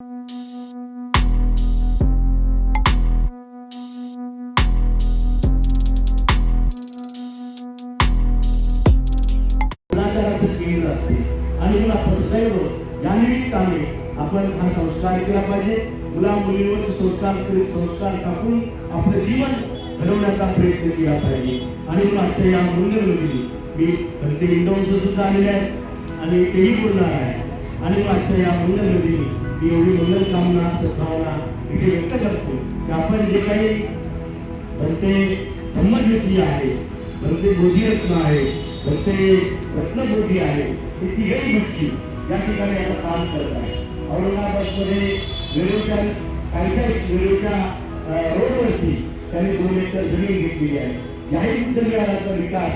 केंद्र असते आणि मुला सदैव या निमित्ताने आपण हा संस्कार केला पाहिजे. मुला मुलींवर संस्कार टाकून आपलं जीवन घडवण्याचा प्रयत्न केला पाहिजे. आणि मला आजच्या या मूल्यवृत्ती मी ते इंडोन्स सुद्धा आलेले आहेत आणि तेही बोलणार आहे. आणि आजच्या या मूल्यवृत्ती मी एवढी मंगल कामना सद्भावना इथे व्यक्त करतो की आपण जे काही भरते धम्मज्योती आहे, भरते बोधिरत्न आहे, भरते रत्नबोधी आहे, ही तिघही भक्ती या ठिकाणी आता काम करत आहे. औरंगाबादमध्ये वेळोच्या रोडवरती त्यांनी 2 एकर जमीन घेतलेली आहे. याही बुद्ध विहाराचा विकास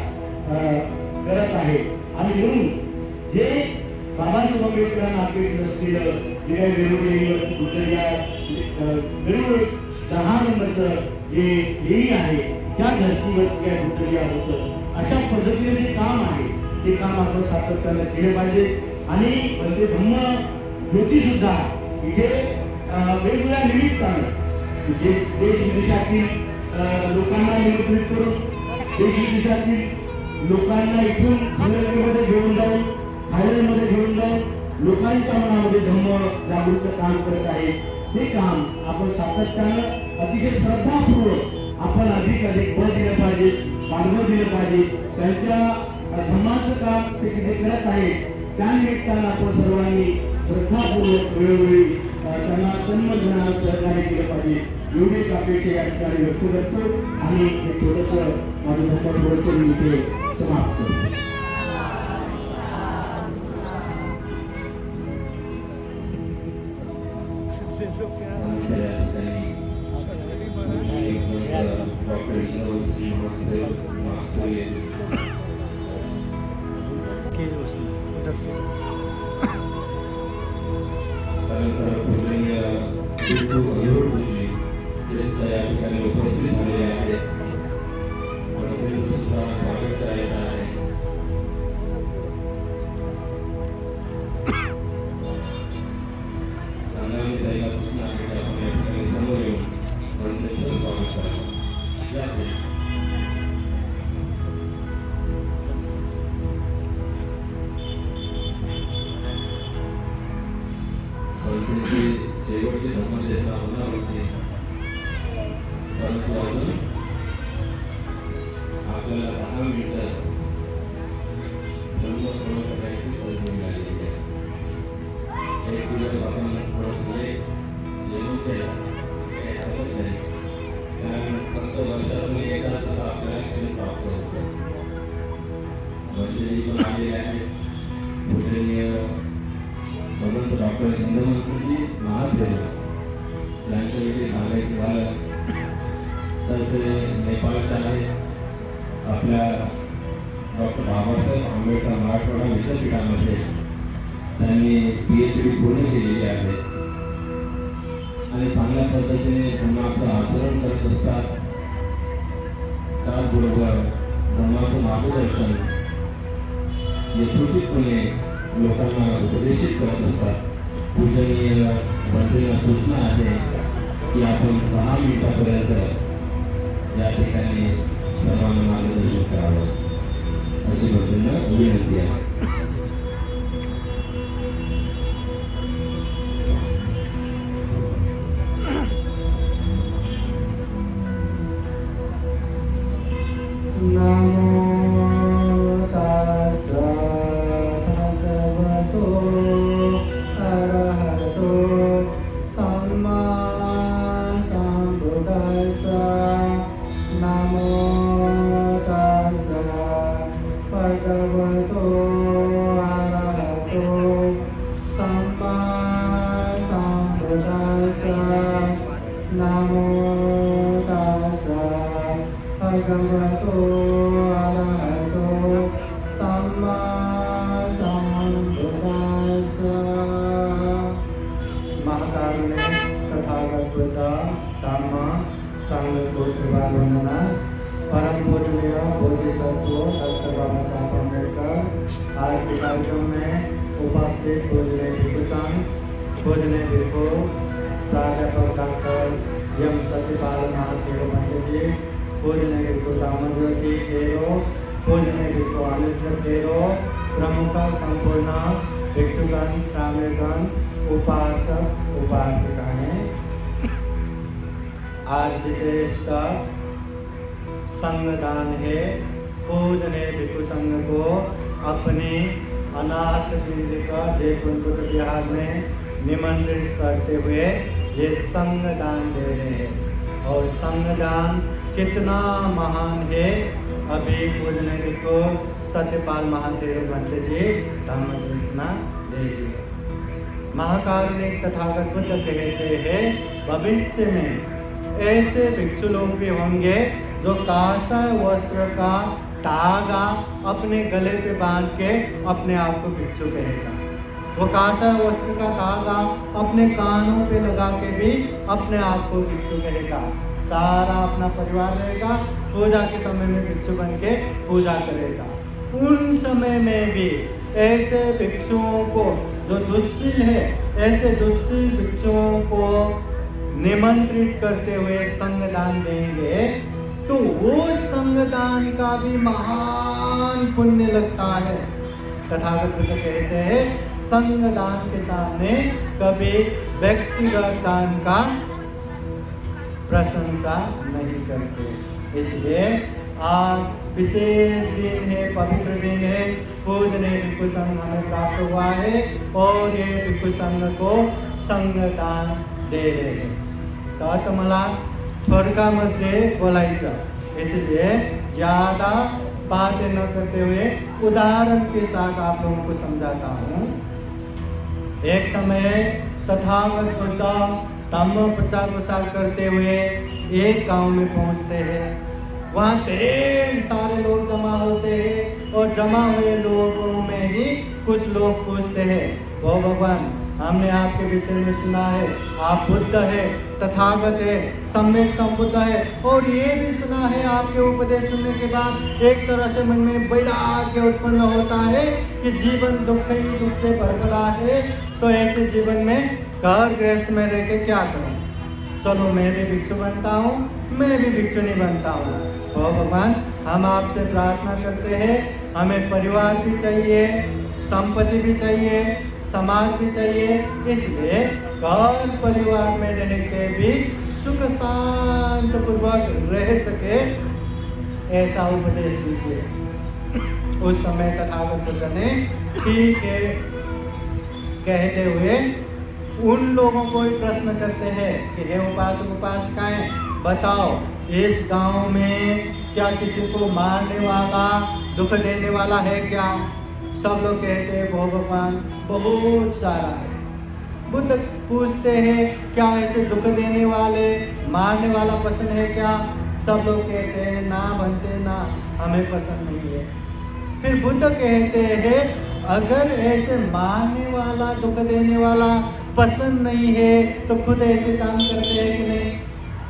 करत आहे. आणि म्हणून जे बाबासाहेब आंबेडकरांना अपेक्षित असलेलं जे काही वेळोवेळी बुद्ध विहार वेळोवेळी 10 नंबरचं जे लेणी आहे त्या धर्तीवर त्या बुद्ध विहार होतं. अशा पद्धतीने जे काम आहे ते काम आपण सातत्याने केले पाहिजे. आणि म्हणजे ब्रह्म ज्योती सुद्धा इथे वेगवेगळ्या निमित्ताने जे देश विदेशातील लोकांना निमंत्रित करून देश विदेशातील लोकांना इथून श्रीलंकेमध्ये घेऊन जाऊन थायलंडमध्ये घेऊन जाऊन लोकांच्या मनामध्ये धम्म जागृत काम करत आहे. हे काम आपण सातत्यानं अतिशय श्रद्धापूर्वक आपण अधिक बळ दिलं पाहिजे, पाठबळ दिलं पाहिजे. त्यांच्या धम्माचं काम ते तिथे करत आहे. त्यानिमित्तानं आपण सर्वांनी श्रद्धापूर्वक वेळोवेळी त्यांना तन्मधनानं सहकार्य केलं पाहिजे. एवढीच अपेक्षा या ठिकाणी व्यक्त करतो आणि हे छोटंसं माझं धर्मप्रवचन मी इथे समाप्त करतो. शेवटची धर्मदेशा होणार होती, परंतु अजून आपल्याला 10 मिनिटं धर्मश्रवण करायची संधी मिळालेली आहे. एक दिवस आपण थोडंसं जेवण केलं काही हरकत नाही, कारण फक्त वर्षातून एकदाच आपल्याला क्षण प्राप्त होतं. मंदिरी पण आलेले आहेत. पूजनीय भगवंत डॉक्टर इंदमनसिंहजी महादेव यांच्याविषयी सांगायचं झालं तर ते नेपाळचे आहेत. आपल्या डॉक्टर बाबासाहेब आंबेडकर मराठवाडा विद्यापीठामध्ये त्यांनी PhD पूर्ण केलेली आहे आणि चांगल्या पद्धतीने धर्माचं आचरण करत असतात. त्याचबरोबर धर्माचं मार्गदर्शन यथोचितपणे लोकांना उपदेशित करत असतात. पूजनीय मंत्रींना सूचना आहे की आपण 10 मिनिटापर्यंत या ठिकाणी सर्वांना मार्गदर्शन करावं अशी मंत्रींना विनंती आहे. परम पूजनीय बोधिसत्व डॉक्टर बाबा साहब अम्बेडकर आज के कार्यक्रम में उपस्थित पूजनीय भिक्षु संघ पूजनीय भिक्षु प्राध्यापक डॉक्टर एम सत्यपाल महादेव पंडित जी, पूजनीय भिक्षु दामोदर खेरो, पूजनीय भिक्षु अनिल खेरो, प्रमुख संपूर्ण भिक्षुगण श्रावणगण उपासक उपासिकाएं, आज विशेषतः संगदान है। पूजनीय भिक्षु संघ को अपने अनाथ केंद्र जयपुर बिहार में निमंत्रित करते हुए ये संगदान दे रहे हैं। और संगदान कितना महान है, अभी पूजनीय भिक्षु सत्यपाल महादेव पंडित जी धर्म कृष्णा दे दिए। महाकारुणिक तथागत बुद्ध कहते हैं, भविष्य में ऐसे भिक्षु लोग भी होंगे जो कांसा वस्त्र का धागा अपने गले पे बांध के अपने आप को भिक्षु कहेगा। वो कांसा वस्त्र का धागा अपने कानों पे लगा के भी अपने आप को भिक्षु कहेगा। सारा अपना परिवार रहेगा, पूजा के समय में भिक्षु बन के पूजा करेगा। उन समय में भी ऐसे भिक्षुओं को जो दुस्सील है, ऐसे दुस्सील भिक्षुओं को निमंत्रित करते हुए संगदान देंगे तो वो संगदान का भी महान पुण्य लगता है। तथागत बुद्ध कहते हैं, संगदान के सामने कभी व्यक्तिगत दान का प्रशंसा नहीं करते। इसलिए आज विशेष दिन है, पवित्र दिन है, पूजनीय भिक्षु संघ हमें प्राप्त हुआ है और ये भिक्षु संघ को संगदान दे रहे हैं। तर मला स्वर्गामध्ये बोलायचं, इसलिए ज़्यादा बातें न करते हुए उदाहरण के साथ आप लोगों को समझाता हूँ। एक समय तथागत बुद्ध धम्म प्रचार प्रसार करते हुए एक गांव में पहुँचते हैं। वहाँ ढेर सारे लोग जमा होते हैं और जमा हुए लोगों में ही कुछ लोग पूछते हैं, ओ भगवान, हमने आपके विषय में सुना है, आप बुद्ध है, तथागत है, सम्यक संबुद्ध है, और ये भी सुना है आपके उपदेश सुनने के बाद एक तरह से मन में वैराग्य उत्पन्न होता है कि जीवन दुख ही दुख से भरपूर है, तो ऐसे जीवन में घर गृहस्थ में रह के क्या करूं? चलो मैं भी भिक्षु बनता हूँ, मैं भी भिक्षु नहीं बनता हूँ। ओ भगवान, हम आपसे प्रार्थना करते हैं, हमें परिवार भी चाहिए, संपत्ति भी चाहिए, समाज भी चाहिए, इसलिए घर परिवार में रह के भी सुख शांत पूर्वक रह सके, ऐसा उपदेश दीजिए। उस समय तथागत बुद्ध ने ठीक है कहते हुए उन लोगों को ही प्रश्न करते हैं कि हे उपासक उपासिकाएं, बताओ इस गांव में क्या किसी को मारने वाला, दुख देने वाला है क्या? सब लोग कहते हैं भगवान बहुत सारा है। बुद्ध पूछते हैं, क्या ऐसे दुख देने वाले, मारने वाला पसंद है क्या? सब लोग कहते हैं ना बनते ना, हमें पसंद नहीं है। फिर बुद्ध कहते हैं, अगर ऐसे मारने वाला, दुख देने वाला पसंद नहीं है तो खुद ऐसे काम करते हैं कि नहीं?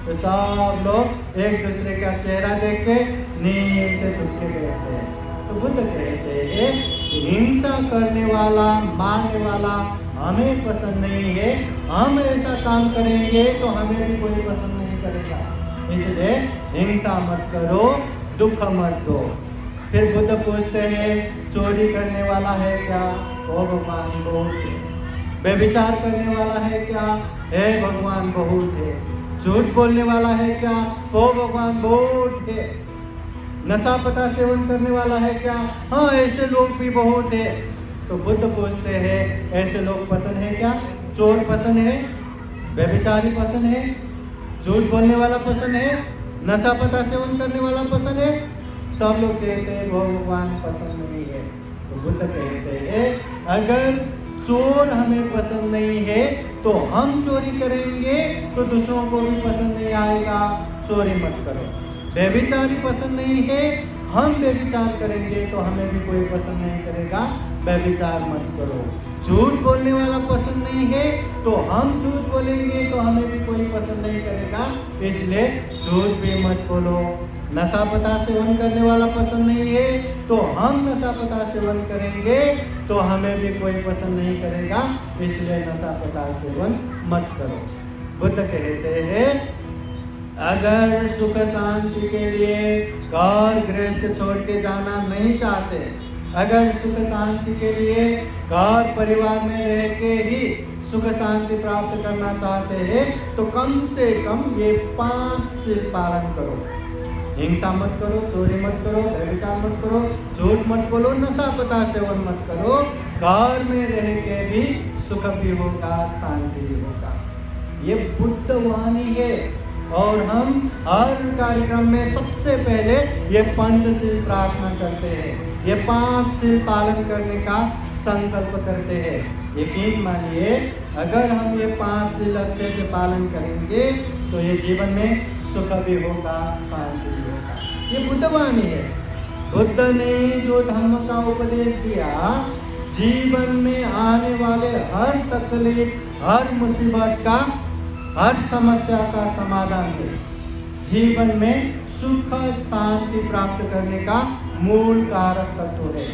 तो सब लोग एक दूसरे का चेहरा देख के नीचे झुक के बैठते हैं। तो बुद्ध कहते हैं, हिंसा करने वाला, मारने वाला हमें पसंद नहीं है, हम ऐसा काम करेंगे तो हमें भी कोई पसंद नहीं करेगा, इसलिए हिंसा मत करो, दुख मत दो। फिर बुद्ध पूछते हैं, चोरी करने वाला है क्या? ओ भगवान बहुत है। व्यभिचार करने वाला है क्या? हे भगवान बहुत है। झूठ बोलने वाला है क्या? ओ भगवान बहुत है। नशा पता सेवन करने वाला है क्या? हाँ ऐसे लोग भी बहुत है। तो बुद्ध पूछते हैं, ऐसे लोग पसंद है क्या? चोर पसंद है, व्यभिचारी पसंद है, झूठ बोलने वाला पसंद है, नशा पता सेवन करने वाला पसंद है? सब लोग कहते हैं भगवान पसंद नहीं है। तो बुद्ध कहते हैं, अगर चोर हमें पसंद नहीं है तो हम चोरी करेंगे तो दूसरों को भी पसंद नहीं आएगा, चोरी मत करो। व्यभिचारी पसंद नहीं है, हम व्यभिचार करेंगे तो हमें भी कोई पसंद नहीं करेगा, व्यभिचार मत करो। झूठ बोलने वाला पसंद नहीं है तो हम झूठ बोलेंगे तो हमें भी कोई पसंद नहीं करेगा, इसलिए झूठ भी मत बोलो, नशा पता सेवन करने वाला पसंद नहीं है, तो हम नशा पता सेवन करेंगे तो हमें भी कोई पसंद नहीं करेगा, इसलिए नशा पता सेवन मत करो। बुद्ध कहते हैं अगर सुख शांति के लिए घर गृहस्थ छोड़ के जाना नहीं चाहते, अगर सुख शांति के लिए घर परिवार में रह के ही सुख शांति प्राप्त करना चाहते हैं, तो कम से कम ये 5 से पालन करो। हिंसा मत करो, चोरी मत करो, व्यभिचार मत करो, झूठ मत बोलो, नशा पता सेवन मत करो। घर में रह के भी सुख भी होगा, शांति भी होगा। ये बुद्ध वाणी है। और हम हर कार्यक्रम में सबसे पहले ये पंचशील प्रार्थना करते हैं, ये 5 शील पालन करने का संकल्प करते हैं। यकीन मानिए अगर हम ये 5 शील अच्छे से पालन करेंगे तो ये जीवन में सुख भी होगा, शांति भी होगा। ये बुद्ध वाणी है। बुद्ध ने जो धर्म का उपदेश दिया, जीवन में आने वाले हर तकलीफ, हर मुसीबत का, हर समस्या का समाधान है। जीवन में सुख शांति प्राप्त करने का मूल कारक तत्व है।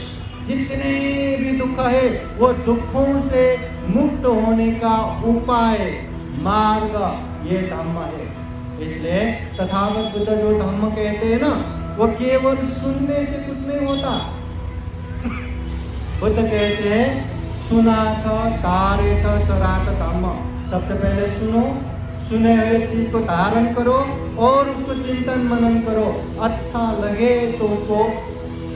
जितने भी दुख है वो दुखों से मुक्त होने का उपाय, मार्ग ये धम्म है। इसलिए तथागत बुद्ध जो धम्म कहते हैं ना, वो केवल सुनने से कुछ नहीं होता। बुद्ध कहते हैं सुनाथ धारेथ चराथ धम्म। सबसे पहले सुनो, सुने हुए चीज को धारण करो और उसको चिंतन मनन करो। अच्छा लगे तो उसको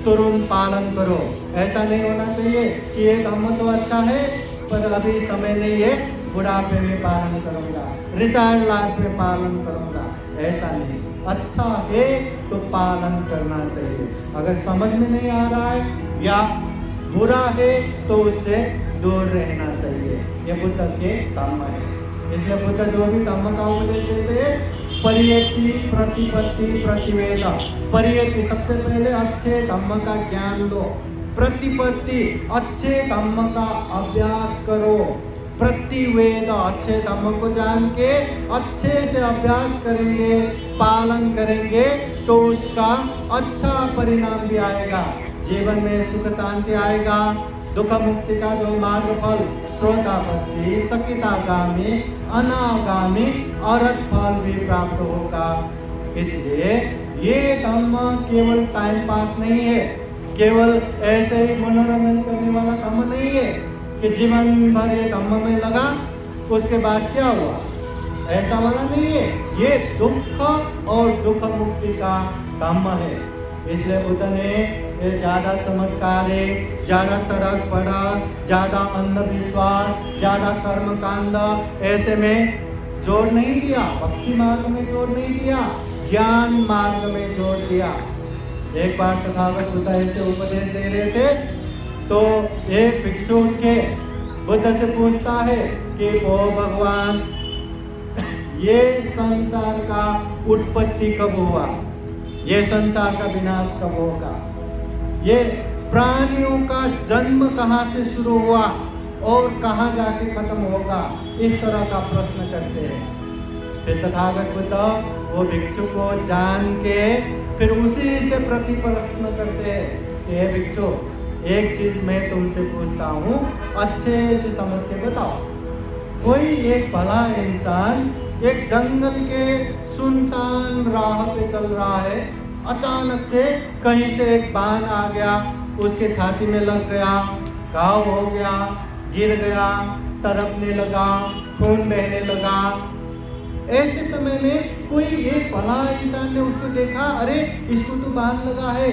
तुरंत पालन करो। ऐसा नहीं होना चाहिए कि ये धम्म तो अच्छा है पर अभी समय नहीं है, बुढ़ापे में पालन करूंगा, रिटायर्ड लाइफ में पालन करूंगा। ऐसा नहीं, अच्छा है तो पालन करना चाहिए। अगर समझ में नहीं आ रहा है या बुरा है तो उससे दूर रहना चाहिए। ये बुद्ध के धम्म है। इसलिए बुद्ध जो भी धम्म का उपदेश देते हैं, परियति, प्रतिपत्ति, प्रतिवेद। परियति सबसे पहले अच्छे धम्म का ज्ञान दो। प्रतिपत्ति अच्छे धम्म का अभ्यास करो। प्रतिवेद अच्छे धम्म को जान के अच्छे से अभ्यास करेंगे, पालन करेंगे तो उसका अच्छा परिणाम भी आएगा। जीवन में सुख शांति आएगा। दुख मुक्ति का जो मार्ग फल श्रोतापत्ति, सकितागामी, अनागामी अरहत फल भी प्राप्त होगा। इसलिए ये धम्म केवल टाइम पास नहीं है, केवल ऐसे ही मनोरंजन करने वाला धम्म नहीं है कि जीवन भर ये धम्म में लगा उसके बाद क्या हुआ, ऐसा वाला नहीं है। ये दुख और दुख मुक्ति का धम्म है। इसलिए बुद्ध ने ये ज़्यादा चमत्कार, ज़्यादा तड़क भड़क, ज़्यादा अंधविश्वास, ज़्यादा कर्म कांड ऐसे में जोर नहीं दिया। भक्ति मार्ग में जोर नहीं दिया, ज्ञान मार्ग में जोर दिया। एक बार तथागत बुद्ध ऐसे उपदेश दे रहे थे तो एक भिक्षु उठ के बुद्ध से पूछता है कि ओ भगवान, ये संसार का उत्पत्ति कब हुआ, ये संसार का विनाश कब होगा, ये प्राणियों का जन्म कहाँ से शुरू हुआ और कहाँ जाके खत्म होगा, इस तरह का प्रश्न करते हैं। फिर तथागत बुद्ध वो भिक्षु को जान के फिर उसी से प्रति प्रश्न करते हैं कि हे भिक्षु, एक चीज मैं तुमसे पूछता हूँ, अच्छे से समझ के बताओ। कोई एक भला इंसान एक जंगल के सुनसान राह पे चल रहा है, अचानक से कहीं से एक बाण आ गया, उसके छाती में लग गया, घाव हो गया, गिर गया, तड़पने लगा, खून बहने लगा। ऐसे समय में कोई एक भला इंसान ने उसको देखा, अरे इसको तो बाण लगा है,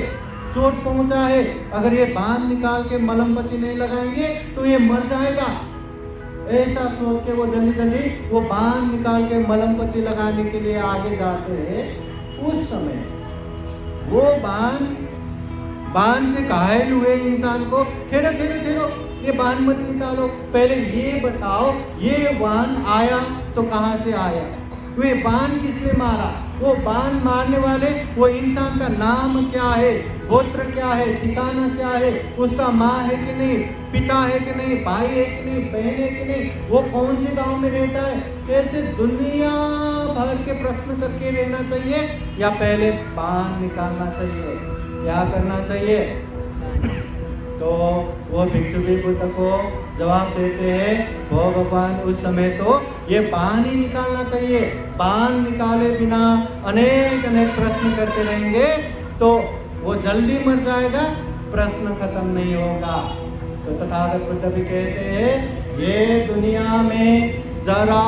चोट पहुंचा है, अगर ये बाण निकाल के मलहम पट्टी नहीं लगाएंगे तो ये मर जाएगा। ऐसा सोच के वो जल्दी जल्दी वो बाण निकाल के मलहम पट्टी लगाने के लिए आगे जाते हैं। उस समय वो बाण से घायल हुए इंसान को ठहरो ठहरो ठहरो, ये बाण मत निकालो, पहले ये बताओ ये बाण आया तो कहाँ से आया, वे बाण किसने मारा, वो बाण मारने वाले वो इंसान का नाम क्या है, गोत्र क्या है, ठिकाना क्या है, उसका माँ है कि नहीं, पिता है कि नहीं, भाई है कि नहीं, बहन है कि नहीं, वो कौन से गांव में रहता है। ऐसे दुनिया भर के प्रश्न करके रहना चाहिए या पहले पान निकालना चाहिए? क्या करना चाहिए? तो वो भिक्षु भी बुद्ध को जवाब देते हैं, वो भगवान उस समय तो ये पान ही निकालना चाहिए, पान निकाले बिना अनेक अनेक प्रश्न करते रहेंगे तो वो जल्दी मर जाएगा, प्रश्न खत्म नहीं होगा। तो तथागत बुद्ध भी कहते हैं ये दुनिया में जरा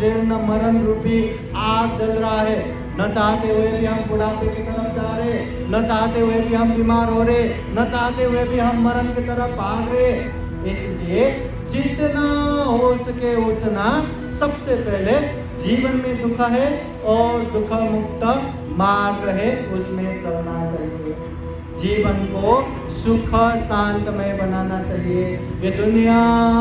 जीर्ण मरण रूपी आग जल रहा है, न चाहते हुए भी हम बुढ़ापे की तरफ जा रहे, न चाहते हुए भी हम बीमार हो रहे, न चाहते हुए भी हम मरण की तरफ भाग रहे। इसलिए जितना हो सके उतना सबसे पहले जीवन में दुख है और दुख मुक्त मार्ग है उसमें चलना चाहिए। जीवन को सुख शांतमय बनाना चाहिए। ये दुनिया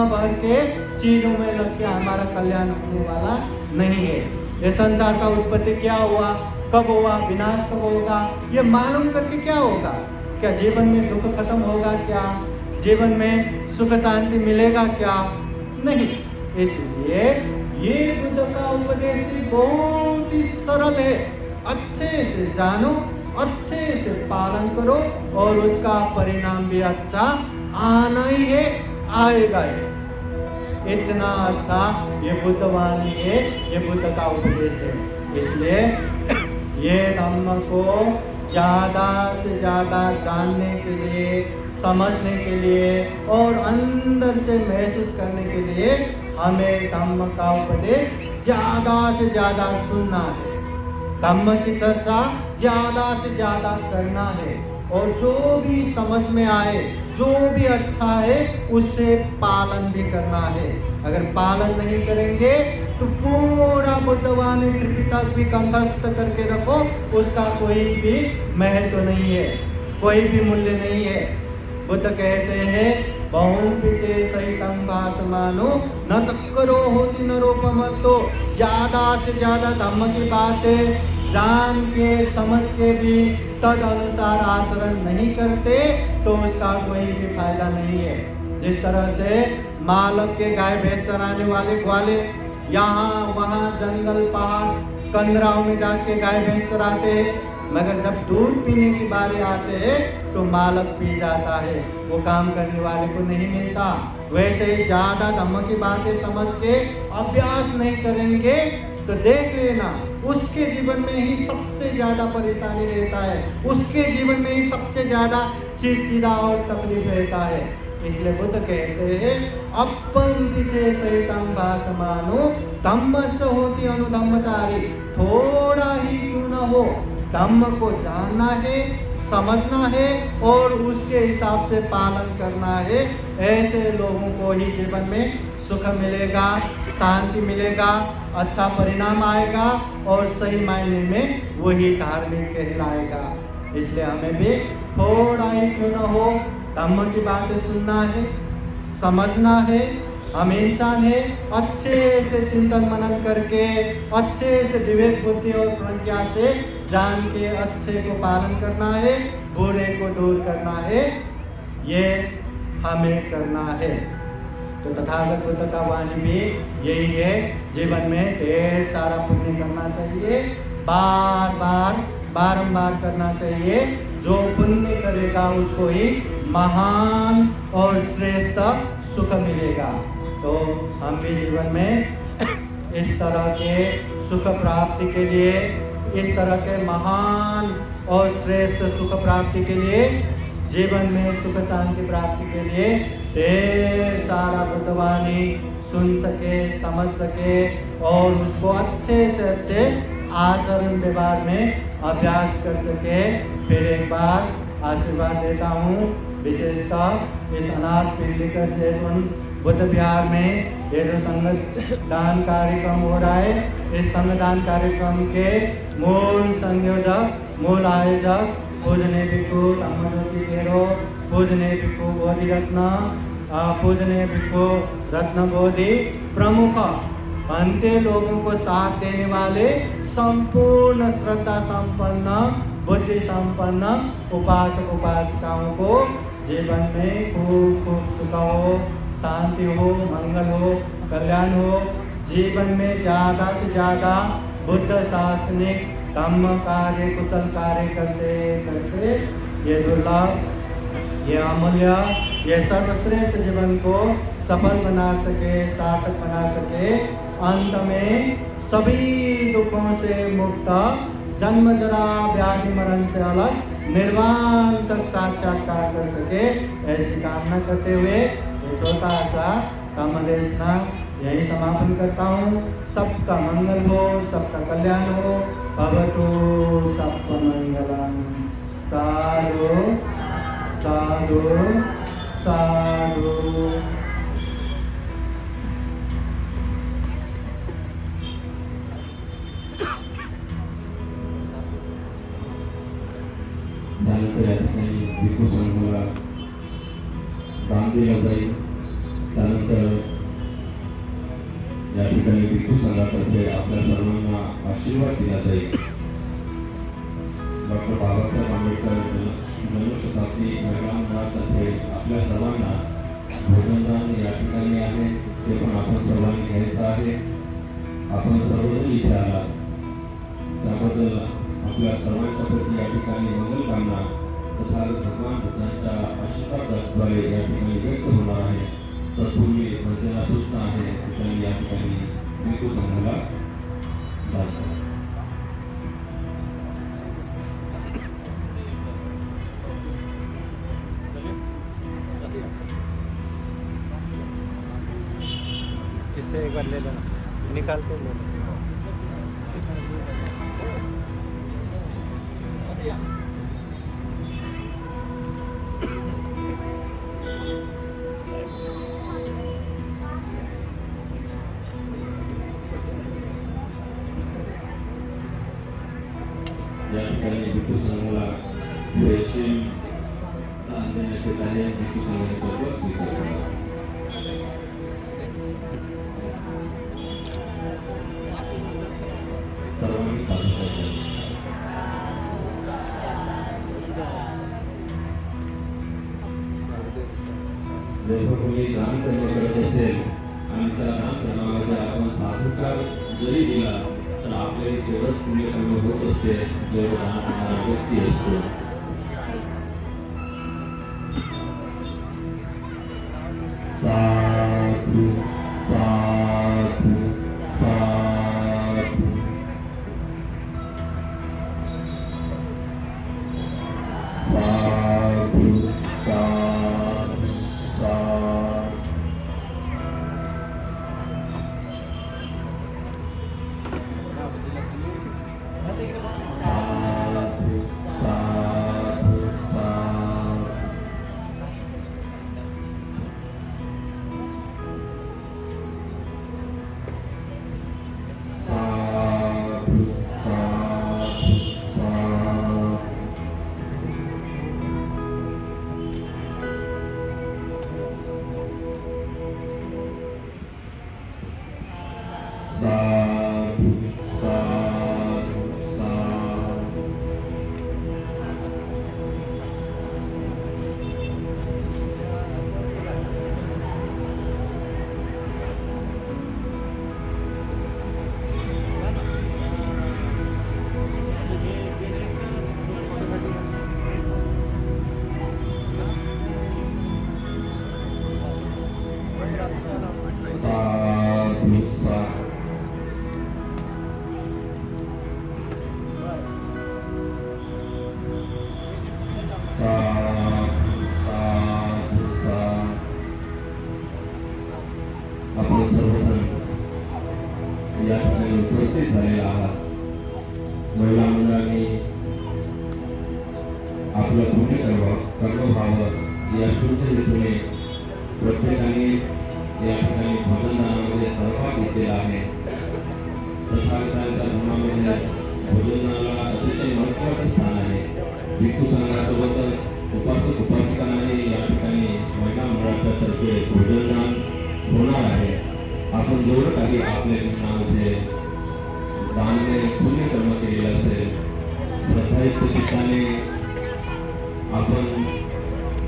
भर के चीजों में लग के हमारा कल्याण होने वाला नहीं है। ये संसार का उत्पत्ति क्या हुआ, कब हुआ, विनाश कब होगा, ये मालूम करके क्या होगा? क्या जीवन में दुख खत्म होगा? क्या जीवन में सुख शांति मिलेगा? क्या नहीं। इसलिए ये बुद्ध का उपदेश बहुत ही सरल है। अच्छे से जानो, अच्छे से पालन करो और उसका परिणाम भी अच्छा आना ही है, आएगा ही। इतना अच्छा ये बुद्ध वाणी है, ये बुद्ध का उपदेश है। इसलिए ये धम्म को ज़्यादा से ज़्यादा जानने के लिए, समझने के लिए और अंदर से महसूस करने के लिए हमें धम्म का उपदेश ज़्यादा से ज़्यादा सुनना है, धम्म की चर्चा ज़्यादा से ज़्यादा करना है और जो भी समझ में आए, जो भी अच्छा है उससे पालन भी करना है। अगर पालन नहीं करेंगे तो पूरा बुद्धवाणी त्रिपिटक भी कंठस्थ करके रखो, उसका कोई भी महत्व नहीं है, कोई भी मूल्य नहीं है। बुद्ध कहते हैं बहु पिचे सहितं भासमानो न तक्करो होती नरोपमतो। ज़्यादा से ज़्यादा धम्म की बातें जान के समझ के भी तद अनुसार आचरण नहीं करते तो उसका कोई भी फायदा नहीं है। जिस तरह से मालक के गाय भैंस चराने वाले ग्वाले यहाँ वहाँ जंगल पहाड़ कंदराओं में जाके गाय भैंस चराते हैं, मगर जब दूध पीने की बारी आते हैं तो मालक पी जाता है, वो काम करने वाले को नहीं मिलता। वैसे ही ज़्यादा धम्म की बातें समझ के अभ्यास नहीं करेंगे तो देख लेना उसके जीवन में ही सबसे ज़्यादा परेशानी रहता है, उसके जीवन में ही सबसे ज़्यादा चिड़चिड़ा और तकलीफ रहता है। इसलिए बुद्ध कहते हैं अपन दिशे सहितं भासमानो धम्मस्य होती अनुधम्मचारी। थोड़ा ही क्यों न हो धम्म को जानना है, समझना है और उसके हिसाब से पालन करना है। ऐसे लोगों को ही जीवन में सुख मिलेगा, शांति मिलेगा, अच्छा परिणाम आएगा और सही मायने में वही धार्मिक कहलाएगा। इसलिए हमें भी थोड़ा ही क्यों न हो धम्म की बातें सुनना है, समझना है। हम इंसान है, अच्छे से चिंतन मनन करके, अच्छे से विवेक बुद्धि और प्रज्ञा से जान के अच्छे को पालन करना है, बुरे को दूर करना है, ये हमें करना है। तो तथागत बुद्ध का वाणी भी यही है, जीवन में ढेर सारा पुण्य करना चाहिए, बार बार बारंबार करना चाहिए। जो पुण्य करेगा उसको ही महान और श्रेष्ठ सुख मिलेगा। तो हम भी जीवन में इस तरह के सुख प्राप्ति के लिए, इस तरह के महान और श्रेष्ठ सुख प्राप्ति के लिए, जीवन में सुख शांति प्राप्ति के लिए ढेर सारा बुद्धवाणी सुन सके, समझ सके और उसको अच्छे से अच्छे आचरण व्यवहार में अभ्यास कर सके। फिर एक बार आशीर्वाद देता हूँ, विशेषतः इस अनाथ पिंडलिक जैन बुद्ध विहार में ये जो संगदान कार्यक्रम हो रहा है, इस संगदान कार्यक्रम के मूल संयोजक, मूल आयोजक पूजनीय भिक्षु धम्मज्योति थेरो, पूजनीय भिक्षु बोधि रत्न, पूजनीय भिक्षु रत्न बोधि प्रमुख बनते लोगों को साथ देने वाले संपूर्ण श्रद्धा संपन्न, बुद्धि संपन्न उपासक उपासिकाओं को जीवन में खूब खूब सुख हो, शांति हो, मंगल हो, कल्याण हो, जीवन में ज़्यादा से ज़्यादा बुद्ध शासनिक धम्म कार्य कुशल कार्य करते करते ये दुर्लभ, ये अमूल्य, ये सर्वश्रेष्ठ जीवन को सफल बना सके, सार्थक बना सके, अंत में सभी दुखों से मुक्त, जन्म जरा व्याधि मरण से अलग निर्वाण तक साक्षात्कार कर सके, ऐसी कामना करते हुए ये छोटा सा कामदेशना यही समापन करता हूँ। सबका मंगल हो, सबका कल्याण हो, भवतु सबका मंगलम। साधु साधु साधु। त्यानंतर या ठिकाणी भिक्खू संघाला दान दिलं जाईल. त्यानंतर या ठिकाणी भिक्खू संघातर्फे आपल्या सर्वांना आशीर्वाद दिला जाईल. डॉक्टर बाबासाहेब आंबेडकर जनशताब्दी महिला मंडळातर्फे आपल्या सर्वांना भोजनदान या ठिकाणी आहे, ते पण आपण सर्वांनी घ्यायचं आहे. आपण सर्वजण इथे आलात त्याबद्दल आपल्या सर्वांच्या प्रती या ठिकाणी मंगलकामना तथा भगवान बुद्धांच्या आशीर्वादाद्वारे या ठिकाणी व्यक्त होणार आहे. तत्पूर्वी मंदिराला सूचना आहे त्यांनी या ठिकाणी भिक्खू संघाला दान करावे. इससे एक बार ले लेना, निकाल के ले लेना। या ठिकाणी भिक्खू संघाला रेशीम दान देण्यात येत आहे. भिक्खू संघाने त्याचा स्वीकार केला. सर्वांनी सादर केले. जर कोणी दान कर्म करत असेल आणि त्या दान कर्मामध्ये आपण साधुकार जरी दिला तर आपले तेवढंच पुण्यकर्म होत असते जेवढं दान करणारा व्यक्ती असतो. साधू साधू साधू. साधू साधू साधू. साधू साधू साधू. साधू साधू साधू. साधू साधू साधू. साधू साधू. साधू साधू. आपण सर्वजण या ठिकाणी उपस्थित झालेला आहात. महिला मंडळाने आपलं पुण्य कर्म व्हावं या शुद्ध हेतूने प्रत्येकाने या ठिकाणी भोजनदानामध्ये सहभाग घेतलेला आहे. तथागतांच्या धर्मामध्ये भोजनाला अतिशय महत्त्वाचे स्थान आहे. भिक्खू संघासोबतच उपासक उपासिकांनाही या ठिकाणी महिला मंडळातर्फे भोजनदान होणार आहे. आपण जेवढं काही आपल्या जीवनामध्ये दानने पुण्यकर्म केलेलं असेल, श्रद्धायुक्त चित्ताने आपण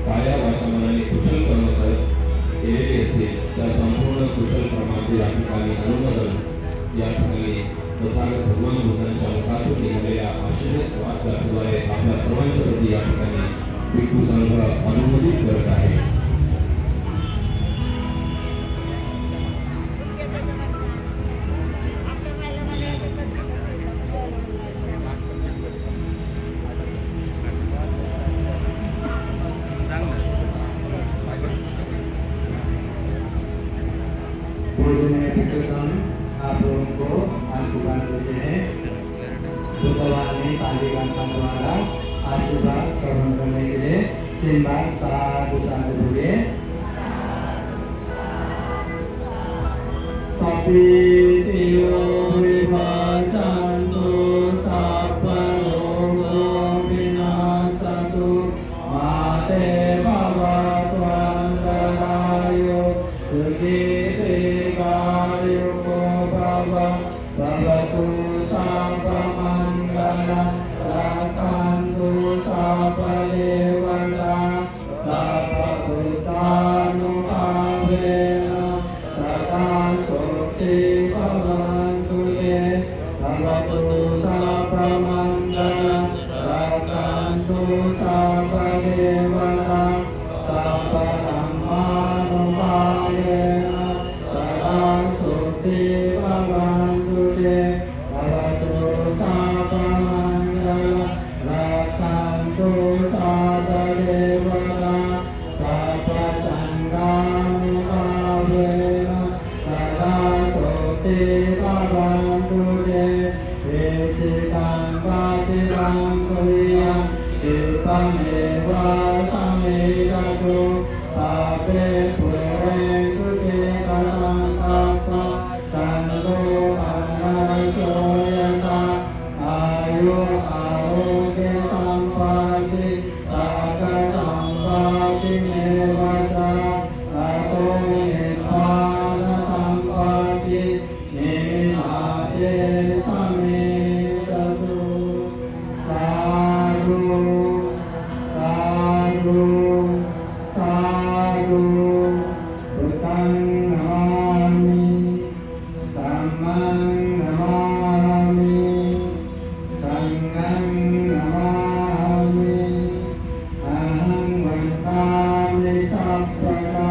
काया वाचा मनाने कुशल कर्म केलेले असतील, त्या संपूर्ण कुशल कर्माचे या ठिकाणी अनुमोदन ठिकाणी तथागत भगवान बुद्धांच्या मुखातून निघालेल्या आश्चर्य वाक्याद्वारे आपल्या सर्वांच्या प्रती या ठिकाणी भिक्खू संघ अनुमोदित करत आहे. पूजनीय भिक्खु संघ आप लोगों को आशीर्वाद देते हैं. बुद्धवाद में पाली गाथा द्वारा आशीर्वाद श्रवण करने के लिए 3 बार साधु साधु बोलिए. सपितियो विभाजन्तु सापरोगो विनाशतु माते भवत्वन्तरायो सुखीर्घायुको भवतु सापमङ्गलं रक्षन्तु सापदेवता सापभूतानुभावेन सदा सुखी भवन्तु ये भवतु सापमङ्गलं रक्षन्तु सापदेवता सापधर्मानुभावेन सदा सुखी भवन्तु ये भवतु सापमङ्गलं रक्षन्तु सापदेवता सापसङ्गानुभावेन सदा सुखी भवन्तु ये वेचितं पातितं कुर्यां कृपमेव समेदतु सापे पुरेन्तु चेतसङ्कल्पा तन्तो अन्नशोयता आयु आरोग्य सम्पत्ति सकसम्पत्तिमेव च ततो निर्वाण सम्पत्ति निमिनाते समेततु. साधु साधु साधु. बुद्धं नमामि धम्मं नमामि संघं नमामि अहं वन्दामि सर्वदा.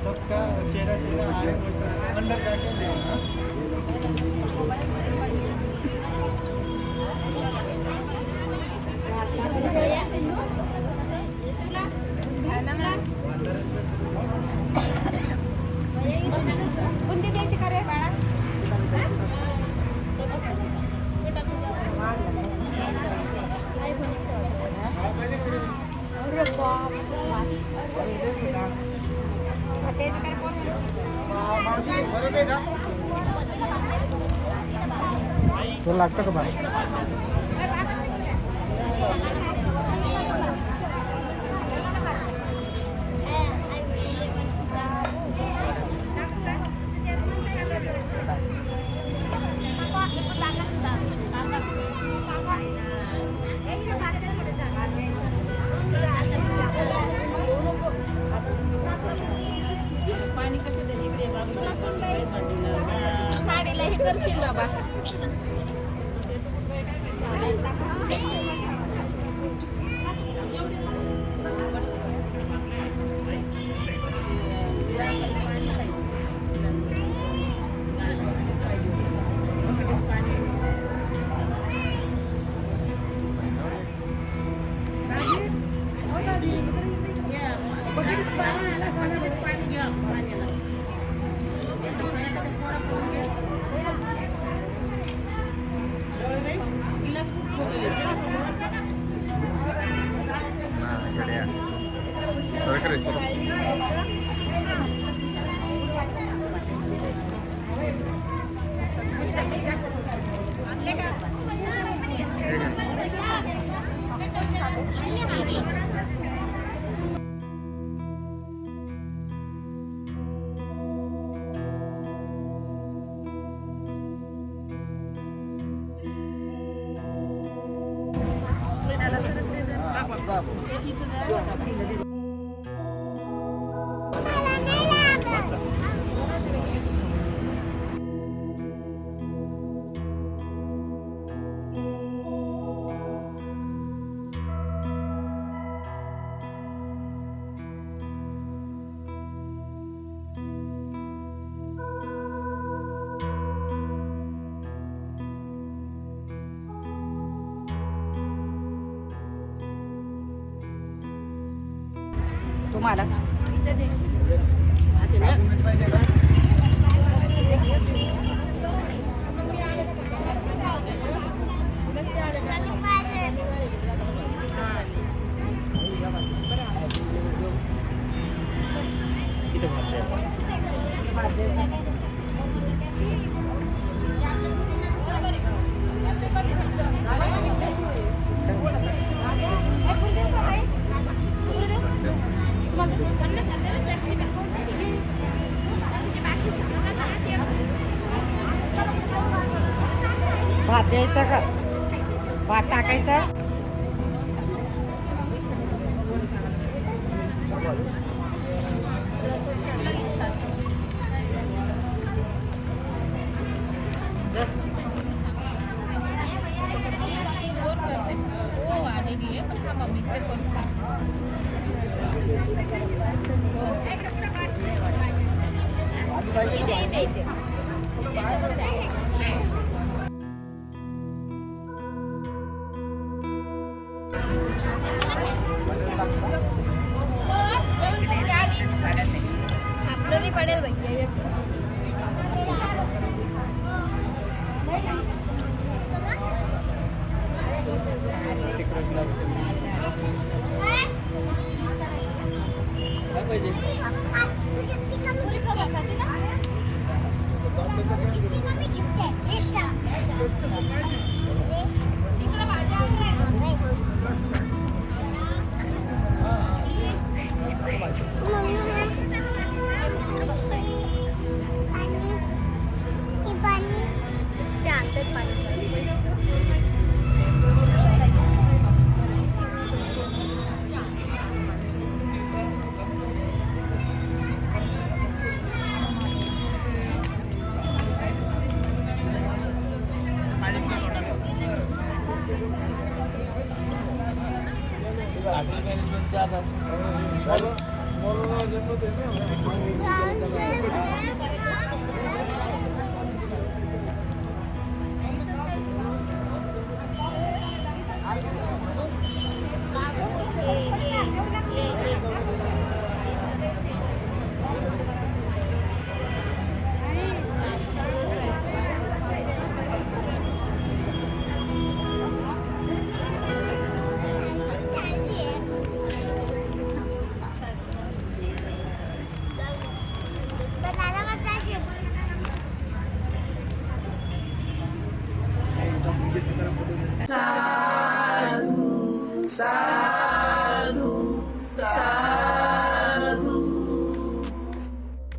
सबका चेहरा चेहरा आए उस तरह से अंदर जाके लेना. तो लागतं का बाय साडीला हे करशील बाबा तुम्हाला भात द्यायचा का भात टाकायचा आपलं पडेल भैया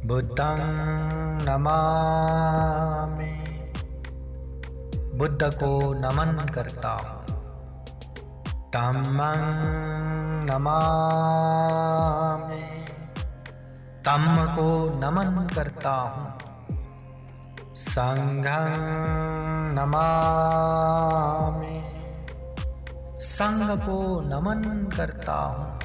बुद्धं नमामि। बुद्ध को नमन करता हूँ। धम्मं नमामि। धम्म को नमन करता हूँ। संघं नमामि। संघ को नमन करता हूँ।